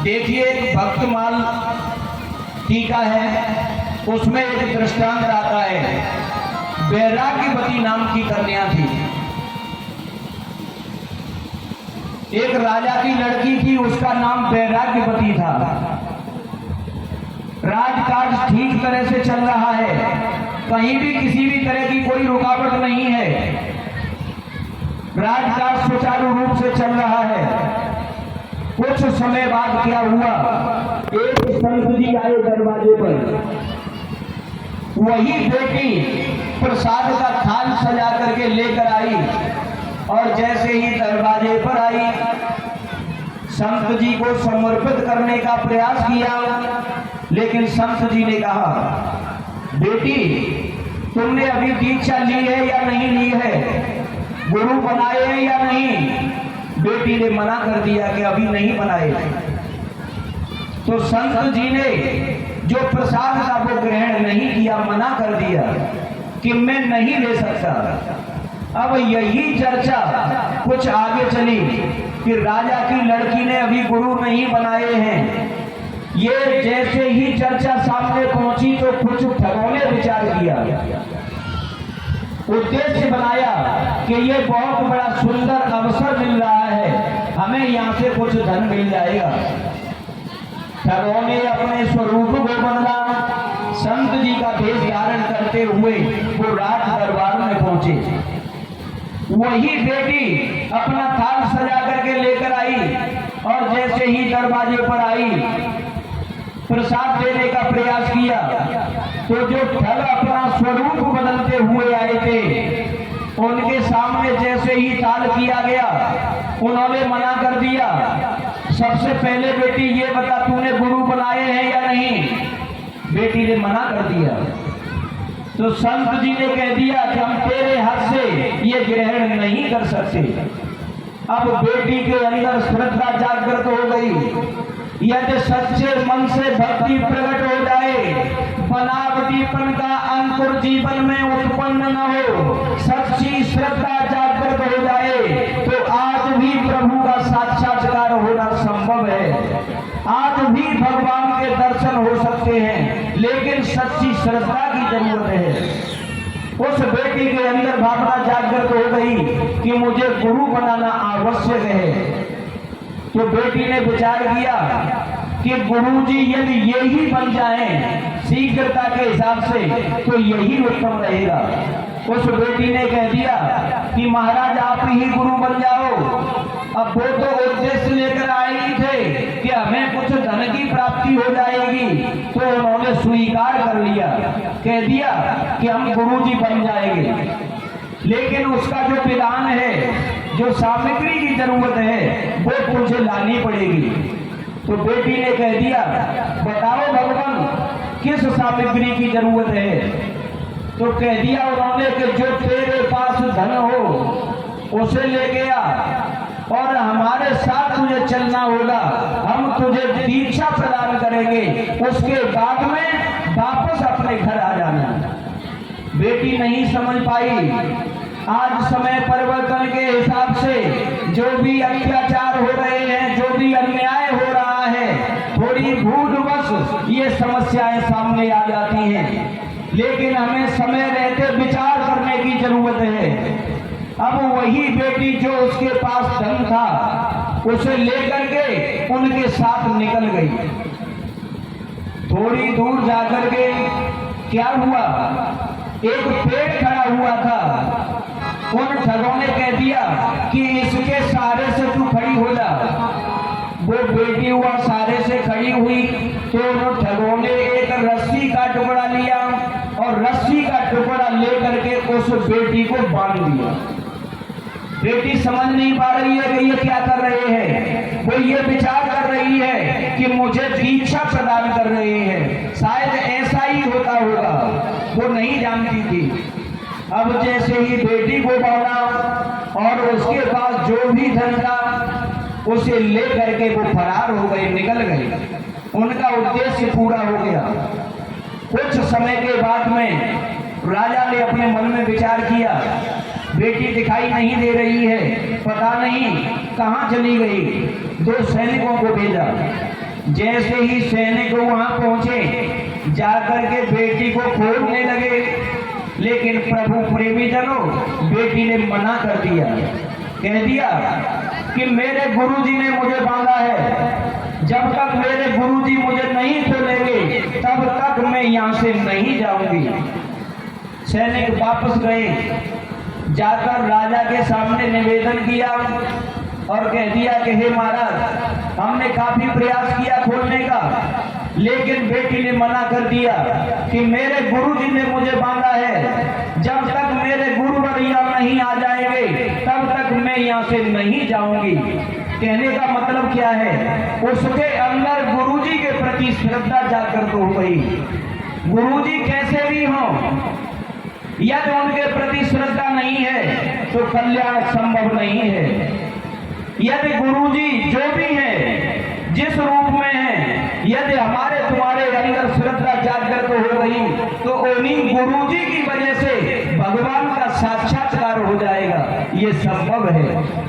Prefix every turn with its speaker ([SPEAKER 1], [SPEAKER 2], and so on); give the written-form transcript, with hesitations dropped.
[SPEAKER 1] देखिए, एक भक्तमाल टीका है, उसमें एक दृष्टांत आता है। बैराग्यवती नाम की कन्या थी, एक राजा की लड़की थी, उसका नाम बैराग्यवती था। राजकाज ठीक तरह से चल रहा है, कहीं भी किसी भी तरह की कोई रुकावट नहीं है, राजकाज सुचारू रूप से चल रहा है। कुछ समय बाद क्या हुआ, एक संत जी आए दरवाजे पर। वही बेटी प्रसाद का थाल सजा करके लेकर आई और जैसे ही दरवाजे पर आई, संत जी को समर्पित करने का प्रयास किया, लेकिन संत जी ने कहा, बेटी तुमने अभी दीक्षा ली है या नहीं ली है, गुरु बनाए हैं या नहीं। बेटी ने मना कर दिया कि अभी नहीं बनाए। तो संत जी ने जो प्रसाद का वो ग्रहण नहीं किया, मना कर दिया कि मैं नहीं ले सकता। अब यही चर्चा कुछ आगे चली कि राजा की लड़की ने अभी गुरु नहीं बनाए हैं। ये जैसे ही चर्चा सामने पहुंची तो कुछ ठगों ने विचार किया, उद्देश्य बनाया कि ये बहुत बड़ा सुंदर अवसर मिल रहा है, हमें यहाँ से कुछ धन मिल जाएगा। ठगों ने अपने स्वरूप को बदला, संत जी का भेष धारण करते हुए वो राज दरबार में पहुंचे। वही बेटी अपना थाल सजा करके लेकर आई और जैसे ही दरवाजे पर आई, प्रसाद देने का प्रयास किया, तो जो ठग अपना स्वरूप बदलते हुए आए थे, उनके सामने जैसे ही ताल किया गया, उन्होंने मना कर दिया। सबसे पहले बेटी ये बता, तूने गुरु बनाए हैं या नहीं। बेटी ने मना कर दिया। तो संत जी ने कह दिया कि हम तेरे हाथ से ये ग्रहण नहीं कर सकते। अब बेटी के अंदर श्रद्धा जागृत हो गई। यदि सच्चे मन से भक्ति प्रकट हो जाए, बनावटीपन का अंकुर जीवन में उत्पन्न न हो, सच्ची श्रद्धा जागृत हो जाए, तो आज भी प्रभु का साक्षात्कार होना संभव है। आज भी भगवान के दर्शन हो सकते हैं, लेकिन सच्ची श्रद्धा की जरूरत है। उस बेटी के अंदर भावना जागृत हो गई कि मुझे गुरु बनाना आवश्यक है। तो बेटी ने विचार किया कि गुरुजी यदि यही बन जाएं शीघ्रता के हिसाब से, तो यही उत्तम रहेगा। उस बेटी ने कह दिया कि महाराज आप ही गुरु बन जाओ। अब वो तो उद्देश्य लेकर आए ही थे कि हमें कुछ धन की प्राप्ति हो जाएगी, तो उन्होंने स्वीकार कर लिया, कह दिया कि हम गुरुजी बन जाएंगे। लेकिन उसका जो विधान है, जो सामग्री की जरूरत है, वो तुझे लानी पड़ेगी। तो बेटी ने कह दिया, बताओ भगवान किस सामग्री की जरूरत है। तो कह दिया उन्होंने कि जो तेरे पास धन हो उसे लेके आ और हमारे साथ तुझे चलना होगा, हम तुझे दीक्षा प्रदान करेंगे, उसके बाद में वापस अपने घर आ जाना। बेटी नहीं समझ पाई। आज समय परिवर्तन के हिसाब से जो भी अत्याचार हो रहे हैं, जो भी अन्याय हो रहा है, थोड़ी भूलवश ये समस्याएं सामने आ जाती हैं, लेकिन हमें समय रहते विचार करने की जरूरत है। अब वही बेटी जो उसके पास धन था, उसे लेकर के उनके साथ निकल गई। थोड़ी दूर जाकर के क्या हुआ, एक पेड़ खड़ा हुआ था। उन ठगों ने कह दिया कि इसके सहारे से तू खड़ी हो जा। वो बेटी हुआ सहारे से खड़ी हुई, तो उन ठगों ने एक रस्सी का टुकड़ा लिया और रस्सी का टुकड़ा लेकर के उस बेटी को बांध दिया। बेटी समझ नहीं पा रही है कि ये क्या कर रहे हैं। वो ये विचार कर रही है कि मुझे दीक्षा प्रदान कर रहे हैं, शायद ऐसा ही होता होगा, वो नहीं जानती थी। अब जैसे ही बेटी को बांधा और उसके पास जो भी धन था उसे ले करके वो फरार हो गए, निकल गए। उनका उद्देश्य पूरा हो गया। कुछ समय के बाद में राजा ने अपने मन में विचार किया, बेटी दिखाई नहीं दे रही है, पता नहीं कहाँ चली गई। 2 सैनिकों को भेजा, जैसे ही सैनिक वहां पहुंचे जाकर के बेटी को खोलने लगे, लेकिन प्रभु प्रेमी जनों बेटी ने मना कर दिया, कह दिया कि मेरे गुरुजी ने मुझे बांधा है, जब तक मेरे गुरुजी मुझे नहीं खोलेंगे तब तक मैं यहाँ से नहीं जाऊंगी। सैनिक वापस गए, जाकर राजा के सामने निवेदन किया और कह दिया कि हे महाराज, हमने काफी प्रयास किया खोलने का, लेकिन बेटी ने मना कर दिया कि मेरे गुरुजी ने मुझे बांधा है, जब तक मेरे गुरुवर यहाँ नहीं आ जाएंगे तब तक मैं यहाँ से नहीं जाऊंगी। कहने का मतलब क्या है, उसके अंदर गुरुजी के प्रति श्रद्धा जागृत हो गई। गुरुजी कैसे भी हों, यदि उनके प्रति श्रद्धा नहीं है तो कल्याण संभव नहीं है। यदि गुरुजी जो भी है, जिस रूप में है, यदि हमारे तुम्हारे अंदर श्रद्धा जागृत हो गई तो उन्हीं गुरुजी की वजह से भगवान का साक्षात्कार हो जाएगा, ये संभव है।